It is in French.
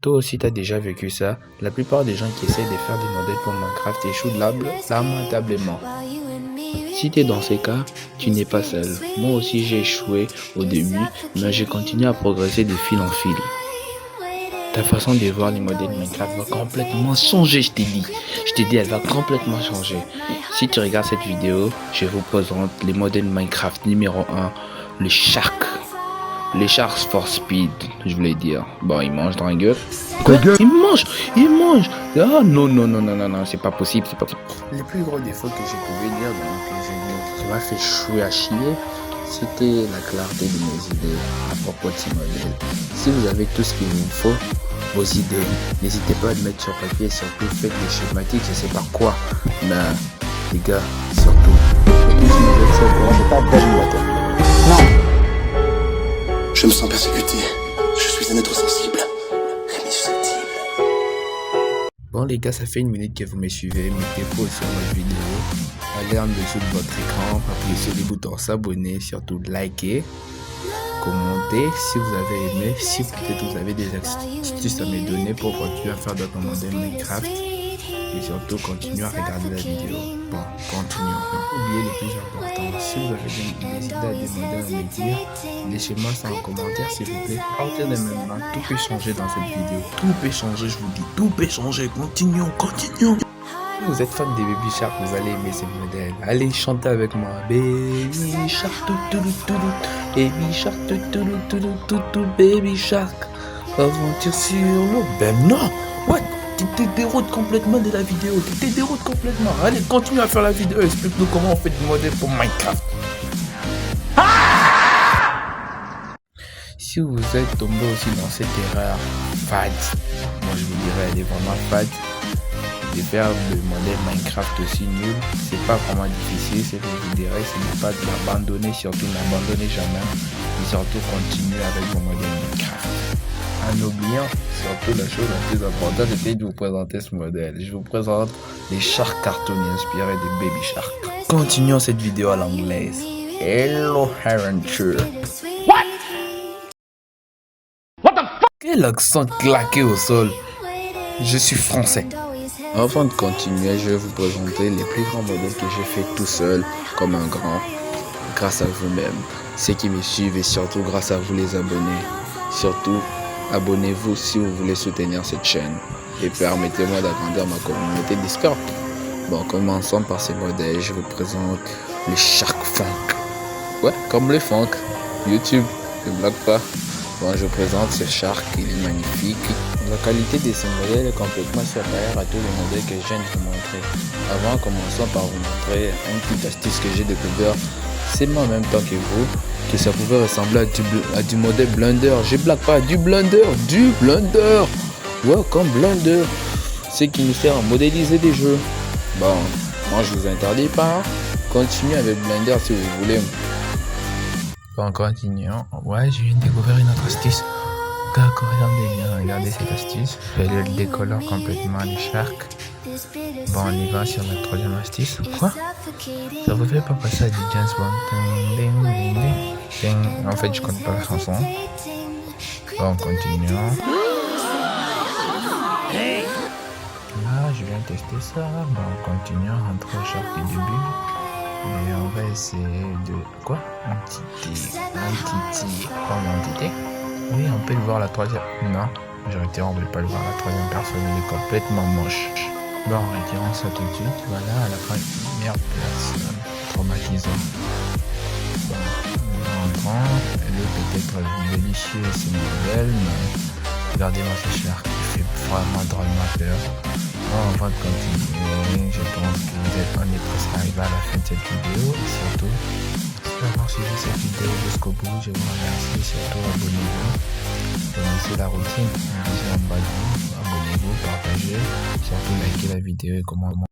Toi aussi, t'as déjà vécu ça. La plupart des gens qui essaient de faire des modèles pour Minecraft échouent lamentablement. Si t'es dans ces cas, tu n'es pas seul. Moi aussi, j'ai échoué au début, mais j'ai continué à progresser de fil en fil. Ta façon de voir les modèles Minecraft va complètement changer, je t'ai dit. Je t'ai dit, elle va complètement changer. Si tu regardes cette vidéo, je vous présente les modèles Minecraft numéro 1, le Shark. Les Sharks for Speed, je voulais dire. Bon, il mange dans la gueule. Quoi? Il mange. Ah non, c'est pas possible, c'est pas possible. Les plus gros défauts que j'ai pu dire qui m'a fait chouer à chier, c'était la clarté de mes idées à propos de ces modèles. Si vous avez tout ce qu'il vous faut, vos idées, n'hésitez pas à le mettre sur papier, surtout faites des schématiques, je sais pas quoi. Mais les gars, surtout, si vous êtes sur le pas belle moteur. Non. Je me sens persécuté. Je suis un être sensible et susceptible. Bon les gars, ça fait 1 minute que vous me suivez. Mettez pause sur votre vidéo. Allez en dessous de votre écran. Appuyez sur le bouton s'abonner. Surtout liker. Commentez si vous avez aimé. Si peut-être vous avez des astuces à me donner pour continuer à faire d'autres modèles Minecraft. Et surtout continuez à regarder la vidéo. Bon, continuons. Oubliez le plus important. Si vous avez des idées à des modèles à me dire, laissez-moi ça en commentaire s'il vous plaît. À partir de maintenant, tout peut changer dans cette vidéo. Tout peut changer, je vous dis. Tout peut changer. Continuons. Si vous êtes fan des Baby Shark, vous allez aimer ces modèles. Allez chanter avec moi. Baby Shark, Baby Shark, Baby Shark. Aventure sur l'eau. Ben non. What? Tu te déroutes complètement de la vidéo. Allez, continue à faire la vidéo. Explique-nous comment on fait des modèles pour Minecraft. Si vous êtes tombé aussi dans cette erreur fade, moi je vous dirais elle est vraiment fade. De faire le modèle Minecraft aussi nul, c'est pas vraiment difficile. Ce que je vous dirais, ce n'est pas de l'abandonner, surtout n'abandonnez jamais. Et surtout continuez avec vos modèles Minecraft. En oubliant, surtout la chose la plus importante, c'était de vous présenter ce modèle. Je vous présente les sharks cartoonés inspirés des Baby Shark. Continuons cette vidéo à l'anglaise. Hello Adventure. What the fuck? Quel accent claqué au sol. Je suis français. Avant de continuer, je vais vous présenter les plus grands modèles que j'ai fait tout seul, comme un grand, grâce à vous-même. Ceux qui me suivent et surtout grâce à vous les abonnés. Surtout, abonnez-vous si vous voulez soutenir cette chaîne et permettez-moi d'agrandir ma communauté Discord. Bon, commençons par ces modèles. Je vous présente les Shark Funk. Ouais, comme les funk. YouTube, ne blague pas. Bon, je vous présente ce Shark, il est magnifique. La qualité de ce modèle est complètement supérieure à tous les modèles que je viens de vous montrer. Avant, commençons par vous montrer une petite astuce que j'ai découvert. C'est moi en même temps que vous, que ça pouvait ressembler à du modèle Blender. Je blague pas, du Blender. Ouais, comme Blender. C'est qui nous sert à modéliser des jeux. Bon, moi je vous interdis pas. Continuez avec Blender si vous voulez. Bon, continuons. Ouais, je viens de découvrir une autre astuce. D'accord, regardez cette astuce. Elle décolore complètement les sharks. Bon, on y va sur la troisième astuce. Quoi? Ça vous fait pas passer à du James Bond? Ding, ding, ding, ding. En fait, je connais pas la chanson. Bon, continuons. Là, je viens de tester ça. Bon, continuons. Entre shark du début. Et on va essayer de... Quoi? Entité. Oui, on peut le voir la troisième. Non, on ne peut pas le voir la troisième personne. Il est complètement moche. Bon, retirons ça tout de suite. Voilà, à la fin, première personne. Traumatisant. Bon, on prend. Elle est peut-être délicieuse, c'est modèle, mais regardez-moi ce shark qui fait vraiment drôlement peur. Bon, avant de continuer, je pense qu'on est presque arrivé à la fin de cette vidéo. Et surtout, d'avoir suivi cette vidéo jusqu'au bout, je vous remercie. Surtout abonnez-vous, connaissez la routine, en bas de vous, abonnez-vous, partagez, surtout likez la vidéo et commentez.